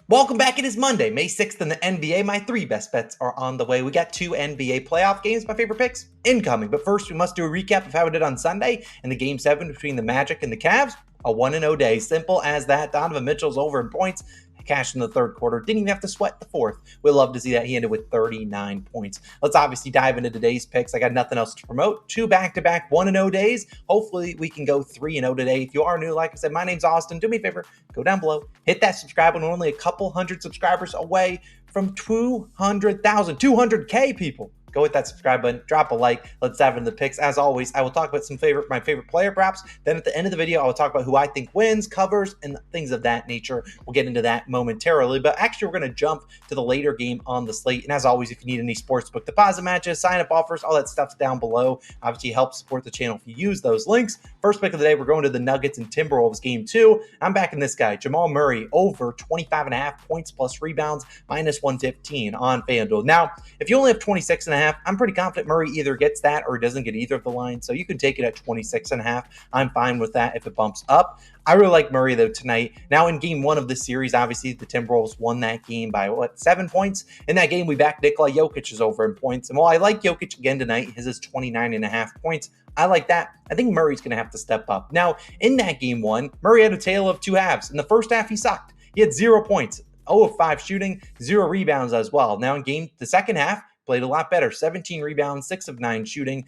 Welcome back. It is Monday, May 6th in the NBA. My three best bets are on the way. We got two NBA playoff games, my favorite picks, incoming. But first, we must do a recap of how we did on Sunday in the Game 7 between the Magic and the Cavs. A 1-0 day. Simple as that. Donovan Mitchell's over in points. Cashed in the third quarter. Didn't even have to sweat the fourth. We'd love to see that. He ended with 39 points. Let's obviously dive into today's picks. I got nothing else to promote. Two back-to-back 1-0 days. Hopefully, we can go 3-0 today. If you are new, like I said, my name's Austin. Do me a favor. Go down below. Hit that subscribe button. We're only a couple hundred subscribers away from 200,000. 200K people. Go hit that subscribe button, drop a like. Let's dive into the picks. As always, I will talk about my favorite player, perhaps. Then at the end of the video, I will talk about who I think wins, covers, and things of that nature. We'll get into that momentarily. But actually, we're going to jump to the later game on the slate. And as always, if you need any sportsbook deposit matches, sign-up offers, all that stuff's down below. Obviously, help support the channel if you use those links. First pick of the day, we're going to the Nuggets and Timberwolves game 2. I'm backing this guy, Jamal Murray, over 25.5 points plus rebounds, minus 115 on FanDuel. Now, if you only have 26.5, I'm pretty confident Murray either gets that or doesn't get either of the lines. So you can take it at 26.5. I'm fine with that if it bumps up. I really like Murray, though, tonight. Now, in game 1 of this series, obviously, the Timberwolves won that game by, 7 points? In that game, we backed Nikola Jokic is over in points. And while I like Jokic again tonight, his is 29.5 points. I like that. I think Murray's going to have to step up. Now, in that game 1, Murray had a tale of two halves. In the first half, he sucked. He had 0 points, 0 of 5 shooting, 0 rebounds as well. Now, in the second half, played a lot better. 17 rebounds, 6 of 9 shooting,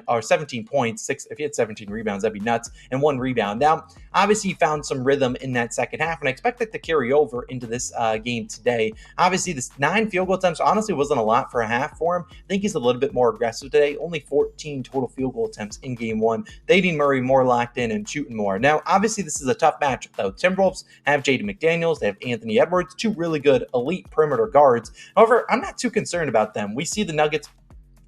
or 17 points. If he had 17 rebounds, that'd be nuts. And 1 rebound. Now, obviously, he found some rhythm in that second half, and I expect that to carry over into this game today. Obviously, this 9 field goal attempts honestly wasn't a lot for a half for him. I think he's a little bit more aggressive today. Only 14 total field goal attempts in game 1. They need Murray more locked in and shooting more. Now, obviously, this is a tough matchup, though. Timberwolves have Jaden McDaniels. They have Anthony Edwards, 2 really good elite perimeter guards. However, I'm not too concerned about them. We see the Nuggets.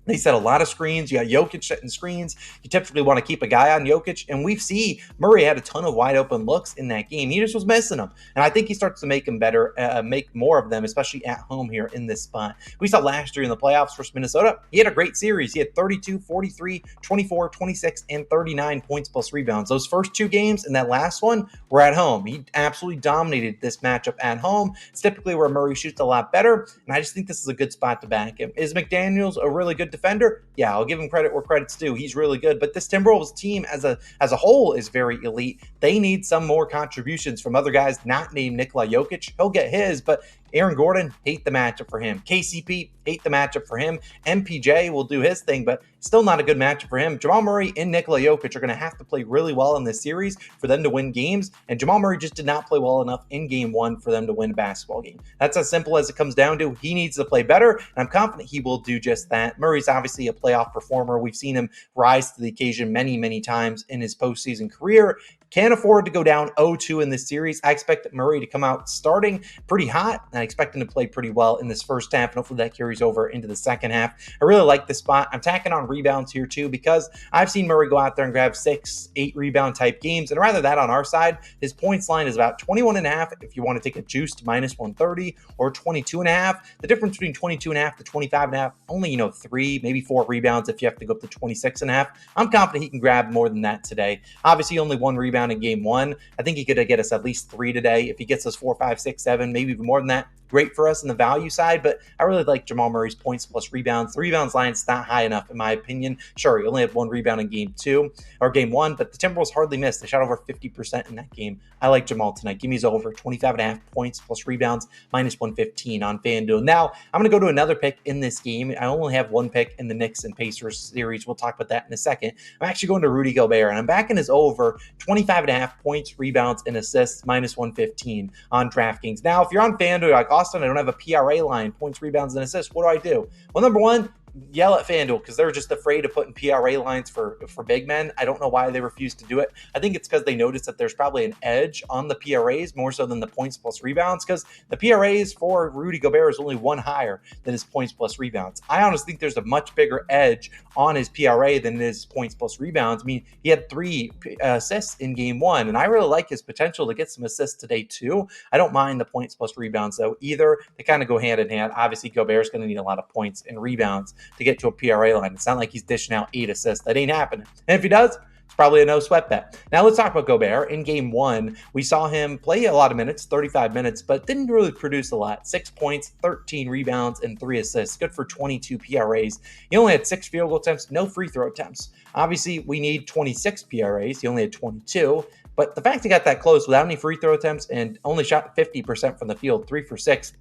They set a lot of screens. You got Jokic setting screens. You typically want to keep a guy on Jokic. And we see Murray had a ton of wide open looks in that game. He just was missing them. And I think he starts to make them better, make more of them, especially at home here in this spot. We saw last year in the playoffs versus Minnesota. He had a great series. He had 32, 43, 24, 26, and 39 points plus rebounds. Those first 2 games and that last one were at home. He absolutely dominated this matchup at home. It's typically where Murray shoots a lot better. And I just think this is a good spot to back him. Is McDaniels a really good defender? Yeah, I'll give him credit where credit's due. He's really good. But this Timberwolves team as a whole is very elite. They need some more contributions from other guys not named Nikola Jokic. He'll get his, but Aaron Gordon, hate the matchup for him. KCP, hate the matchup for him. MPJ will do his thing, but still not a good matchup for him. Jamal Murray and Nikola Jokic are going to have to play really well in this series for them to win games, and Jamal Murray just did not play well enough in game 1 for them to win a basketball game. That's as simple as it comes down to. He needs to play better, and I'm confident he will do just that. Murray's obviously a playoff performer. We've seen him rise to the occasion many, many times in his postseason career. Can't afford to go down 0-2 in this series. I expect Murray to come out starting pretty hot, and I expect him to play pretty well in this first half, and hopefully that carries over into the second half. I really like this spot. I'm tacking on rebounds here too because I've seen Murray go out there and grab 6, 8 rebound type games, and rather that on our side, his points line is about 21.5 if you want to take a juice to minus 130, or 22.5. The difference between 22.5 to 25.5, only 3, maybe 4 rebounds if you have to go up to 26.5. I'm confident he can grab more than that today. Obviously, only 1 rebound in game 1. I think he could get us at least 3 today. If he gets us 4, 5, 6, 7, maybe even more than that, great for us in the value side, but I really like Jamal Murray's points plus rebounds. The rebounds line is not high enough, in my opinion. Sure, he only had 1 rebound in game 1, but the Timberwolves hardly missed. They shot over 50% in that game. I like Jamal tonight. Give me his over 25.5 points plus rebounds, minus 115 on FanDuel. Now, I'm going to go to another pick in this game. I only have 1 pick in the Knicks and Pacers series. We'll talk about that in a second. I'm actually going to Rudy Gobert, and I'm backing his over 25.5 points, rebounds, and assists, minus 115 on DraftKings. Now, if you're on FanDuel, you're like, Austin, I don't have a PRA line, points, rebounds, and assists. What do I do? Well, number one, yell at FanDuel because they're just afraid of putting PRA lines for big men. I don't know why they refuse to do it. I think it's because they notice that there's probably an edge on the PRAs more so than the points plus rebounds, because the PRAs for Rudy Gobert is only 1 higher than his points plus rebounds. I honestly think there's a much bigger edge on his PRA than it is points plus rebounds. I mean, he had 3 assists in game 1, and I really like his potential to get some assists today too. I don't mind the points plus rebounds though either. They kind of go hand in hand. Obviously, Gobert's going to need a lot of points and rebounds to get to a PRA line. It's not like he's dishing out 8 assists. That ain't happening. And if he does, It's probably a no sweat bet. Now let's talk about Gobert. In game one, we saw him play a lot of minutes, 35 minutes, but didn't really produce a lot. 6 points, 13 rebounds, and 3 assists. Good for 22 PRAs. He only had 6 field goal attempts, no free throw attempts. Obviously, we need 26 PRAs. He only had 22. But the fact he got that close without any free throw attempts and only shot 50% from the field, 3 for 6,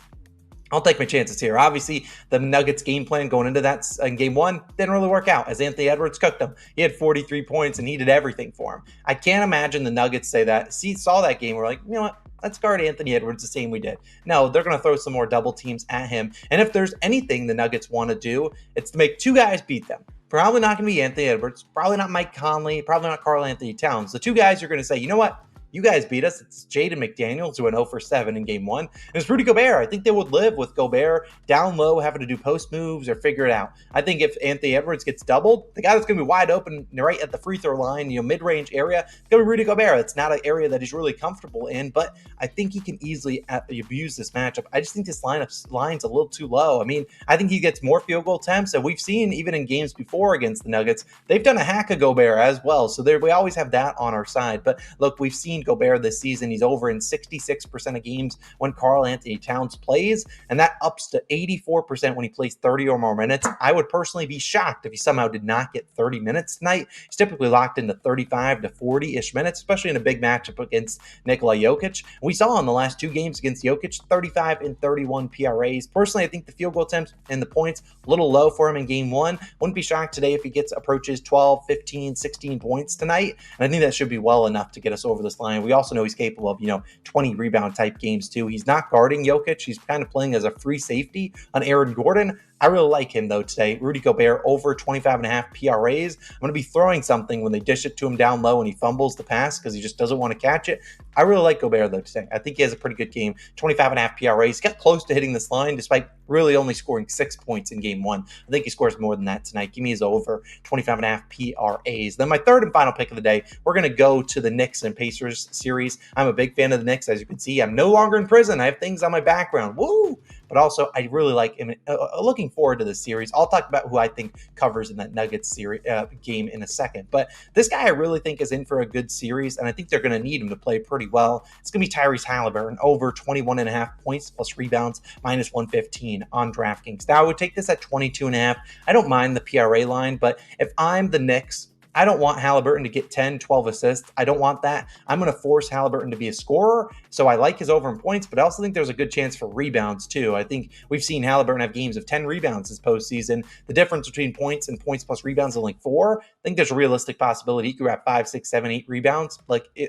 I'll take my chances here. Obviously, the Nuggets game plan going into that in game one didn't really work out as Anthony Edwards cooked him. He had 43 points and he did everything for him. I can't imagine the Nuggets say that. Saw that game. We're like, you know what? Let's guard Anthony Edwards the same we did. No, they're going to throw some more double teams at him. And if there's anything the Nuggets want to do, it's to make 2 guys beat them. Probably not going to be Anthony Edwards. Probably not Mike Conley. Probably not Karl Anthony Towns. The 2 guys are going to say, you know what? You guys beat us. It's Jaden McDaniels who went 0 for 7 in game one. And it's Rudy Gobert. I think they would live with Gobert down low, having to do post moves or figure it out. I think if Anthony Edwards gets doubled, the guy that's going to be wide open right at the free throw line, mid-range area, it's going to be Rudy Gobert. It's not an area that he's really comfortable in, but I think he can easily abuse this matchup. I just think this line's a little too low. I mean, I think he gets more field goal attempts, and we've seen even in games before against the Nuggets, they've done a hack of Gobert as well. So we always have that on our side. But look, we've seen Gobert this season. He's over in 66% of games when Karl Anthony Towns plays, and that ups to 84% when he plays 30 or more minutes. I would personally be shocked if he somehow did not get 30 minutes tonight. He's typically locked into 35 to 40-ish minutes, especially in a big matchup against Nikola Jokic. We saw in the last 2 games against Jokic, 35 and 31 PRAs. Personally, I think the field goal attempts and the points a little low for him in game one. Wouldn't be shocked today if he approaches 12, 15, 16 points tonight, and I think that should be well enough to get us over this line. We also know he's capable of, 20 rebound type games too. He's not guarding Jokic. He's kind of playing as a free safety on Aaron Gordon. I really like him though today. Rudy Gobert over 25.5 PRAs. I'm going to be throwing something when they dish it to him down low and he fumbles the pass because he just doesn't want to catch it. I really like Gobert though today. I think he has a pretty good game. 25.5 PRAs. He got close to hitting this line despite really only scoring 6 points in game one. I think he scores more than that tonight. Give me his over 25.5 PRAs. Then my third and final pick of the day, we're going to go to the Knicks and Pacers series. I'm a big fan of the Knicks. As you can see, I'm no longer in prison. I have things on my background. Woo! But also, I really like him. Looking forward to this series. I'll talk about who I think covers in that Nuggets series game in a second. But this guy I really think is in for a good series, and I think they're going to need him to play pretty well. It's going to be Tyrese Haliburton, over 21.5 points plus rebounds, minus 115 on DraftKings. Now, I would take this at 22.5. I don't mind the PRA line, but if I'm the Knicks, I don't want Haliburton to get 10, 12 assists. I don't want that. I'm going to force Haliburton to be a scorer, so I like his over in points, but I also think there's a good chance for rebounds too. I think we've seen Haliburton have games of 10 rebounds this postseason. The difference between points and points plus rebounds is like 4. I think there's a realistic possibility he could grab 5, 6, 7, 8 rebounds.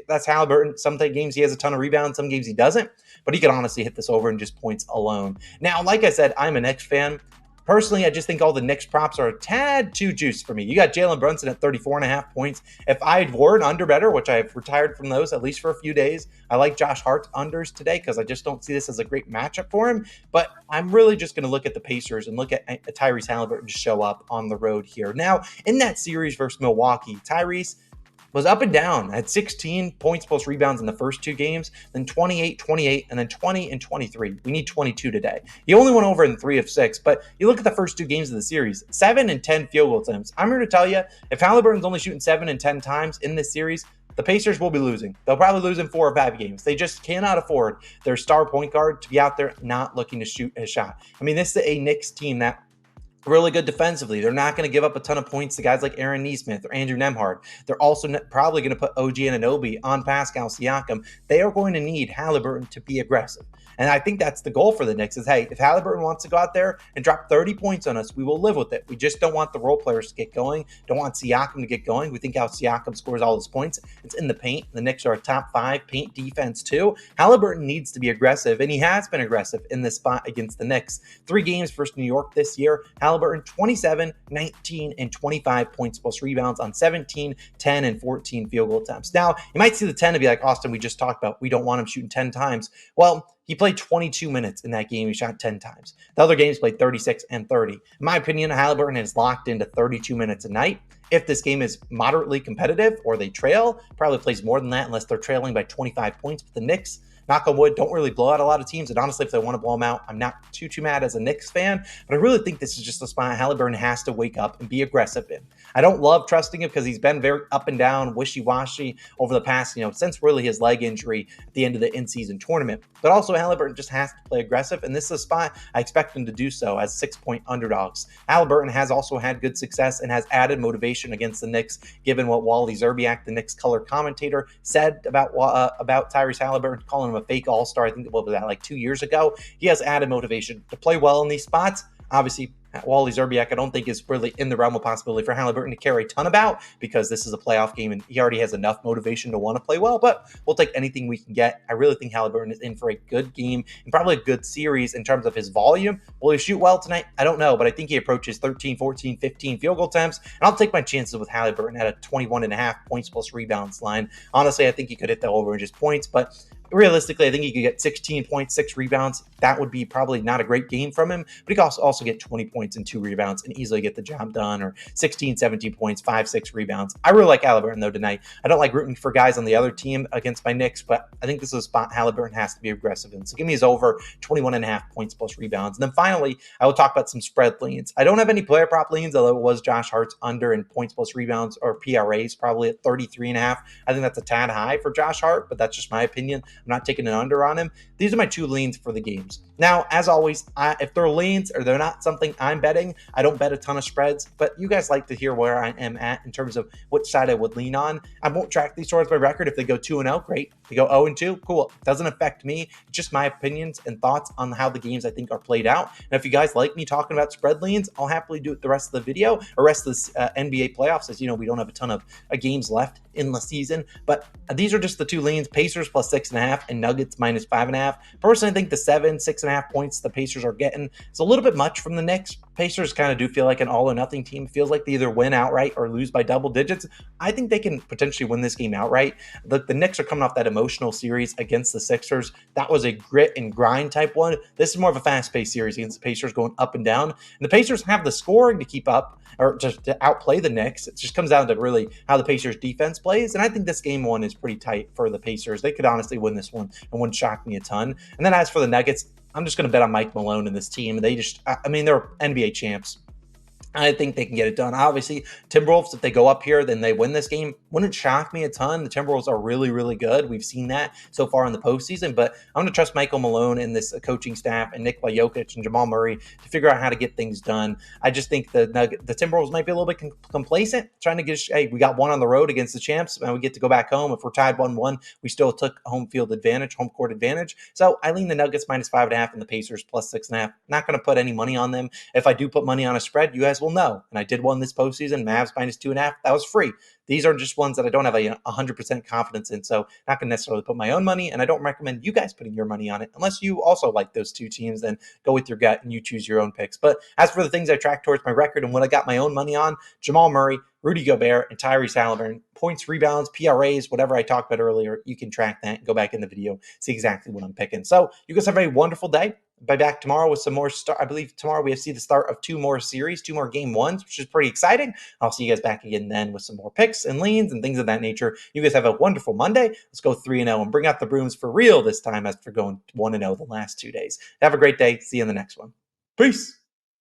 That's Haliburton. Some games he has a ton of rebounds, some games he doesn't, but he could honestly hit this over in just points alone. Now, like I said, I'm a Knicks fan. Personally, I just think all the Knicks props are a tad too juiced for me. You got Jalen Brunson at 34.5 points. If I were an under better, which I've retired from those at least for a few days, I like Josh Hart's unders today because I just don't see this as a great matchup for him. But I'm really just going to look at the Pacers and look at Tyrese Haliburton to show up on the road here. Now, in that series versus Milwaukee, Tyrese was up and down, had 16 points plus rebounds in the first 2 games, then 28, 28, and then 20 and 23. We need 22 today. He only went over in 3 of 6, but you look at the first 2 games of the series, 7 and 10 field goal attempts. I'm here to tell you, if Haliburton's only shooting 7 and 10 times in this series, the Pacers will be losing. They'll probably lose in 4 or 5 games. They just cannot afford their star point guard to be out there not looking to shoot a shot. I mean, this is a Knicks team that really good defensively. They're not going to give up a ton of points to guys like Aaron Nesmith or Andrew Nembhard. They're also probably going to put OG Anunoby on Pascal Siakam. They are going to need Haliburton to be aggressive. And I think that's the goal for the Knicks is, hey, if Haliburton wants to go out there and drop 30 points on us, we will live with it. We just don't want the role players to get going. Don't want Siakam to get going. We think how Siakam scores all his points. It's in the paint. The Knicks are a top 5 paint defense too. Haliburton needs to be aggressive, and he has been aggressive in this spot against the Knicks. 3 games versus New York this year. Haliburton 27, 19, and 25 points plus rebounds on 17, 10, and 14 field goal attempts. Now, you might see the 10 and be like, Austin, we just talked about we don't want him shooting 10 times. Well, he played 22 minutes in that game. He shot 10 times. The other games played 36 and 30. In my opinion, Haliburton is locked into 32 minutes a night. If this game is moderately competitive or they trail, probably plays more than that unless they're trailing by 25 points. But the Knicks, knock on wood, don't really blow out a lot of teams. And honestly, if they want to blow them out, I'm not too mad as a Knicks fan. But I really think this is just a spot Haliburton has to wake up and be aggressive in. I don't love trusting him because he's been very up and down, wishy-washy over the past, since really his leg injury at the end of the in-season tournament. But also Haliburton just has to play aggressive, and this is a spot I expect him to do so as 6-point underdogs. Haliburton has also had good success and has added motivation against the Knicks, given what Wally Szczerbiak, the Knicks color commentator, said about Tyrese Haliburton, calling him a fake all-star. I think what was that, like 2 years ago? He has added motivation to play well in these spots. Obviously, Wally Szczerbiak, I don't think is really in the realm of possibility for Haliburton to carry a ton about because this is a playoff game and he already has enough motivation to want to play well, but we'll take anything we can get. I really think Haliburton is in for a good game and probably a good series in terms of his volume. Will he shoot well tonight? I don't know, but I think he approaches 13, 14, 15 field goal attempts, and I'll take my chances with Haliburton at a 21.5 points plus rebounds line. Honestly, I think he could hit the over in just points, but realistically, I think he could get 16 points, 6 rebounds. That would be probably not a great game from him, but he could also get 20 points and 2 rebounds and easily get the job done, or 16, 17 points, 5, 6 rebounds. I really like Haliburton, though, tonight. I don't like rooting for guys on the other team against my Knicks, but I think this is a spot Haliburton has to be aggressive in. So give me his over 21.5 points plus rebounds. And then finally, I will talk about some spread leans. I don't have any player prop leans, although it was Josh Hart's under in points plus rebounds or PRAs, probably at 33.5. I think that's a tad high for Josh Hart, but that's just my opinion. I'm not taking an under on him. These are my 2 leans for the games. Now, as always, if they're leans or they're not something I'm betting, I don't bet a ton of spreads, but you guys like to hear where I am at in terms of which side I would lean on. I won't track these towards my record. If they go 2-0, great. If they go 0-2, cool. It doesn't affect me. It's just my opinions and thoughts on how the games I think are played out. And if you guys like me talking about spread leans, I'll happily do it the rest of the video or rest of this NBA playoffs. As you know, we don't have a ton of games left in the season, but these are just the 2 leans: Pacers plus 6.5 and Nuggets minus 5.5. Personally, I think the 6.5 points the Pacers are getting is a little bit much from the Knicks. Pacers kind of do feel like an all or nothing team. It feels like they either win outright or lose by double digits. I think they can potentially win this game outright. The Knicks are coming off that emotional series against the Sixers. That was a grit and grind type one. This is more of a fast-paced series against the Pacers going up and down. And the Pacers have the scoring to keep up or just to outplay the Knicks. It just comes down to really how the Pacers defense plays. And I think this game 1 is pretty tight for the Pacers. They could honestly win this one and wouldn't shock me a ton. And then as for the Nuggets, I'm just going to bet on Mike Malone and this team. They're NBA champs. I think they can get it done. Obviously, Timberwolves, if they go up here, then they win this game. Wouldn't shock me a ton. The Timberwolves are really, really good. We've seen that so far in the postseason, but I'm going to trust Michael Malone and this coaching staff and Nikola Jokic and Jamal Murray to figure out how to get things done. I just think the Timberwolves might be a little bit complacent, trying to get, hey, we got one on the road against the champs, and we get to go back home. If we're tied 1-1, we still took home court advantage. So I lean the Nuggets minus 5.5 and the Pacers plus 6.5. Not going to put any money on them. If I do put money on a spread, you guys will know. And I did one this postseason, Mavs minus 2.5. That was free. These are just ones that I don't have 100% confidence in. So not going to necessarily put my own money. And I don't recommend you guys putting your money on it unless you also like those 2 teams. Then go with your gut and you choose your own picks. But as for the things I track towards my record and what I got my own money on, Jamal Murray, Rudy Gobert, and Tyrese Haliburton, points, rebounds, PRAs, whatever I talked about earlier, you can track that and go back in the video, see exactly what I'm picking. So you guys have a wonderful day. Be back tomorrow with some more I believe tomorrow we see the start of 2 more series, 2 more game 1s, which is pretty exciting. I'll see you guys back again then with some more picks and leans and things of that nature. You guys have a wonderful Monday. Let's go 3-0 and bring out the brooms for real this time after going 1-0 the last 2 days. Have a great day. See you in the next one. Peace.